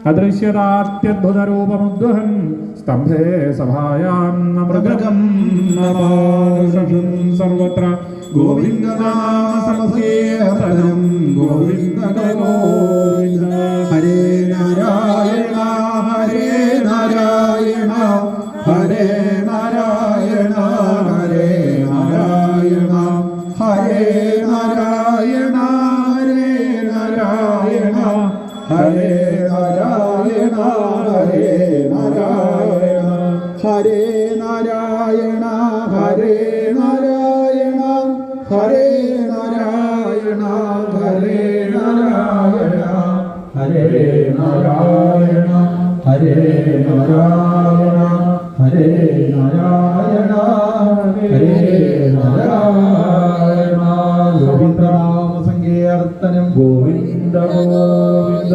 അദൃശ്യതാത്യദ്ഭുതരൂപമുദ്വഹൻ സ്തംഭേ സഭായാം മൃഗം സർവത്ര ഗോവിന്ദനാമസമസേതനം ഗോവിന്ദ ഗോവിന്ദ. ഹരേ നാരായണ ഹരേ നാരായണ ഹരേ നാരായണ ഹരേ നാരായണ ഹരേ നാരായണ ഹരേ നാരായണ ഹരേ നാരായണ ഹരേ നാരായണ ഹരേ നാരായണ ഹരേ നാരായണ ഹരേ നാരായണ ഹരേ നാരായണ ഹരേ നാരായണ ഹരേ നാരായണ ഹരേ നാരായണ ഹരേ നാരായണ. ഗോവിന്ദനാമ സങ്കീർത്തനം ഗോവിന്ദ ഗോവിന്ദ.